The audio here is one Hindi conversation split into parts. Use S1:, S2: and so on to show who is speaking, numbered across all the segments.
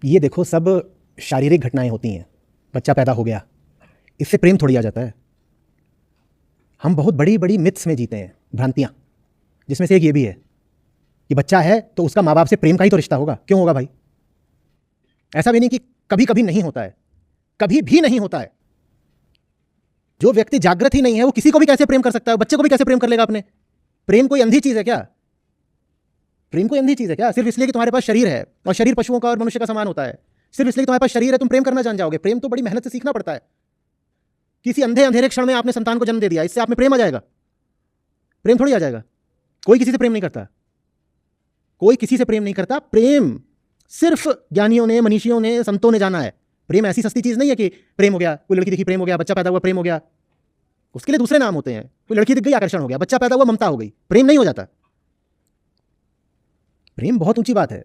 S1: ये देखो, सब शारीरिक घटनाएं होती हैं। बच्चा पैदा हो गया, इससे प्रेम थोड़ी आ जाता है। हम बहुत बड़ी बड़ी मिथ्स में जीते हैं, भ्रांतियां, जिसमें से एक ये भी है कि बच्चा है तो उसका माँ बाप से प्रेम का ही तो रिश्ता होगा। क्यों होगा भाई? ऐसा भी नहीं कि कभी कभी नहीं होता है, कभी भी नहीं होता है। जो व्यक्ति जागृत ही नहीं है वो किसी को भी कैसे प्रेम कर सकता है? बच्चे को भी कैसे प्रेम कर लेगा अपने? प्रेम कोई अंधी चीज है क्या? प्रेम कोई अंधी चीज है क्या? सिर्फ इसलिए कि तुम्हारे पास शरीर है, और शरीर पशुओं का और मनुष्य का समान होता है, सिर्फ इसलिए कि तुम्हारे पास शरीर है तुम प्रेम करना जान जाओगे? प्रेम तो बड़ी मेहनत से सीखना पड़ता है। किसी अंधे अंधेरे क्षण में आपने संतान को जन्म दे दिया, इससे आप में प्रेम आ जाएगा? प्रेम थोड़ी आ जाएगा। कोई किसी से प्रेम नहीं करता, कोई किसी से प्रेम नहीं करता। प्रेम सिर्फ ज्ञानियों ने, मनीषियों ने, संतों ने जाना है। प्रेम ऐसी सस्ती चीज नहीं है कि प्रेम हो गया, कोई लड़की दिखी प्रेम हो गया, बच्चा पैदा हुआ प्रेम हो गया। उसके लिए दूसरे नाम होते हैं। कोई लड़की दिख गई आकर्षण हो गया, बच्चा पैदा हुआ ममता हो गई, प्रेम नहीं हो जाता। प्रेम बहुत ऊंची बात है,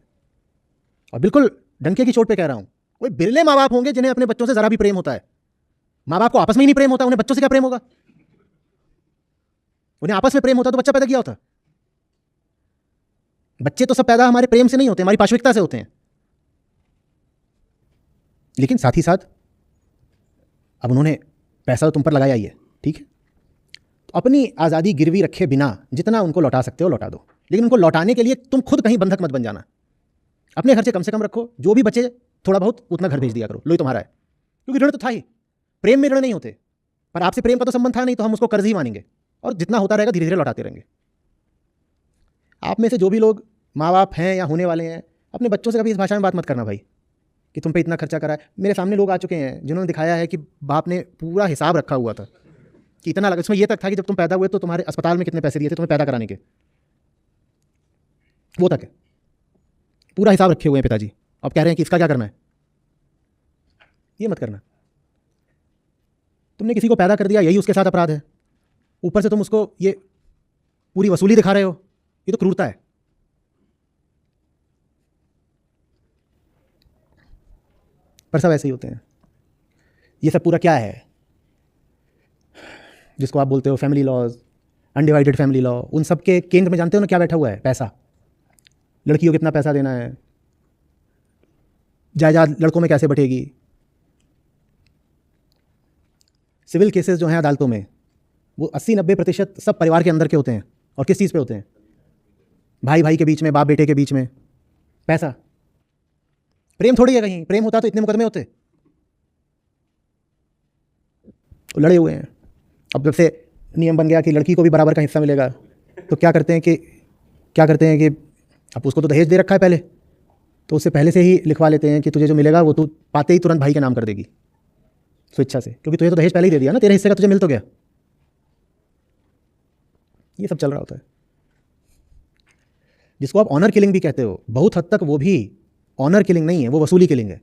S1: और बिल्कुल डंके की चोट पे कह रहा हूं। कोई बिरले माँ बाप होंगे जिन्हें अपने बच्चों से जरा भी प्रेम होता है। माँ बाप को आपस में ही नहीं प्रेम होता, उन्हें बच्चों से क्या प्रेम होगा? उन्हें आपस में प्रेम होता तो बच्चा पैदा किया होता। बच्चे तो सब पैदा हमारे प्रेम से नहीं होते, हमारी पाशविकता से होते हैं। लेकिन साथ ही साथ अब उन्होंने पैसा तो तुम पर लगाया ही है, ठीक है, तो अपनी आज़ादी गिरवी रखे बिना जितना उनको लौटा सकते हो लौटा दो। लेकिन उनको लौटाने के लिए तुम खुद कहीं बंधक मत बन जाना। अपने खर्चे कम से कम रखो, जो भी बचे थोड़ा बहुत उतना घर भेज दिया करो, लो ही तुम्हारा है। क्योंकि ऋण तो था ही, प्रेम में ऋण नहीं होते। पर आपसे प्रेम का तो संबंध था नहीं, तो हम उसको कर्ज ही मानेंगे, और जितना होता रहेगा धीरे धीरे लौटाते रहेंगे। आप में से जो भी लोग माँ बाप हैं या होने वाले हैं, अपने बच्चों से कभी इस भाषा में बात मत करना भाई कि तुम पे इतना खर्चा करा है। मेरे सामने लोग आ चुके हैं जिन्होंने दिखाया है कि बाप ने पूरा हिसाब रखा हुआ था कि इतना लगा। इसमें यह तक था कि जब तुम पैदा हुए तो तुम्हारे अस्पताल में कितने पैसे दिए थे तुम्हें पैदा कराने के, वो तक है। पूरा हिसाब रखे हुए हैं पिताजी। अब कह रहे हैं कि इसका क्या करना है। ये मत करना। तुमने किसी को पैदा कर दिया, यही उसके साथ अपराध है। ऊपर से तुम उसको ये पूरी वसूली दिखा रहे हो, ये तो क्रूरता है। पर सब ऐसे ही होते हैं। ये सब पूरा क्या है जिसको आप बोलते हो family laws, undivided family law, उन सब के केंद्र में जानते हो ना क्या बैठा हुआ है? पैसा। लड़कियों को कितना पैसा देना है, जायदाद लड़कों में कैसे बटेगी। सिविल केसेस जो हैं अदालतों में, वो 80-90% सब परिवार के अंदर के होते हैं। और किस चीज़ पे होते हैं? भाई भाई के बीच में, बाप बेटे के बीच में। पैसा। प्रेम थोड़ी है कहीं। प्रेम होता तो इतने मुकदमे होते। तो लड़े हुए हैं। अब जब से नियम बन गया कि लड़की को भी बराबर का हिस्सा मिलेगा, तो क्या करते हैं कि अब उसको तो दहेज दे रखा है पहले, तो उससे पहले से ही लिखवा लेते हैं कि तुझे जो मिलेगा वो तू पाते ही तुरंत भाई के नाम कर देगी स्वेच्छा से, क्योंकि तुझे तो दहेज पहले ही दे दिया ना, तेरे हिस्से का तुझे मिल तो गया। ये सब चल रहा होता है, जिसको आप ऑनर किलिंग भी कहते हो। बहुत हद तक वो भी ऑनर किलिंग नहीं है, वो वसूली किलिंग है।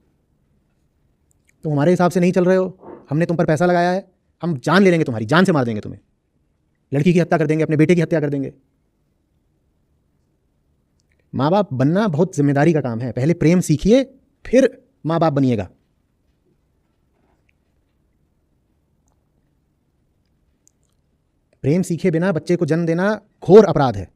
S1: तुम हमारे हिसाब से नहीं चल रहे हो, हमने तुम पर पैसा लगाया है, हम जान ले लेंगे, तुम्हारी जान से मार देंगे तुम्हें, लड़की की हत्या कर देंगे, अपने बेटे की हत्या कर देंगे। माँ बाप बनना बहुत जिम्मेदारी का काम है। पहले प्रेम सीखिए, फिर माँ बाप बनिएगा। प्रेम सीखे बिना बच्चे को जन्म देना घोर अपराध है।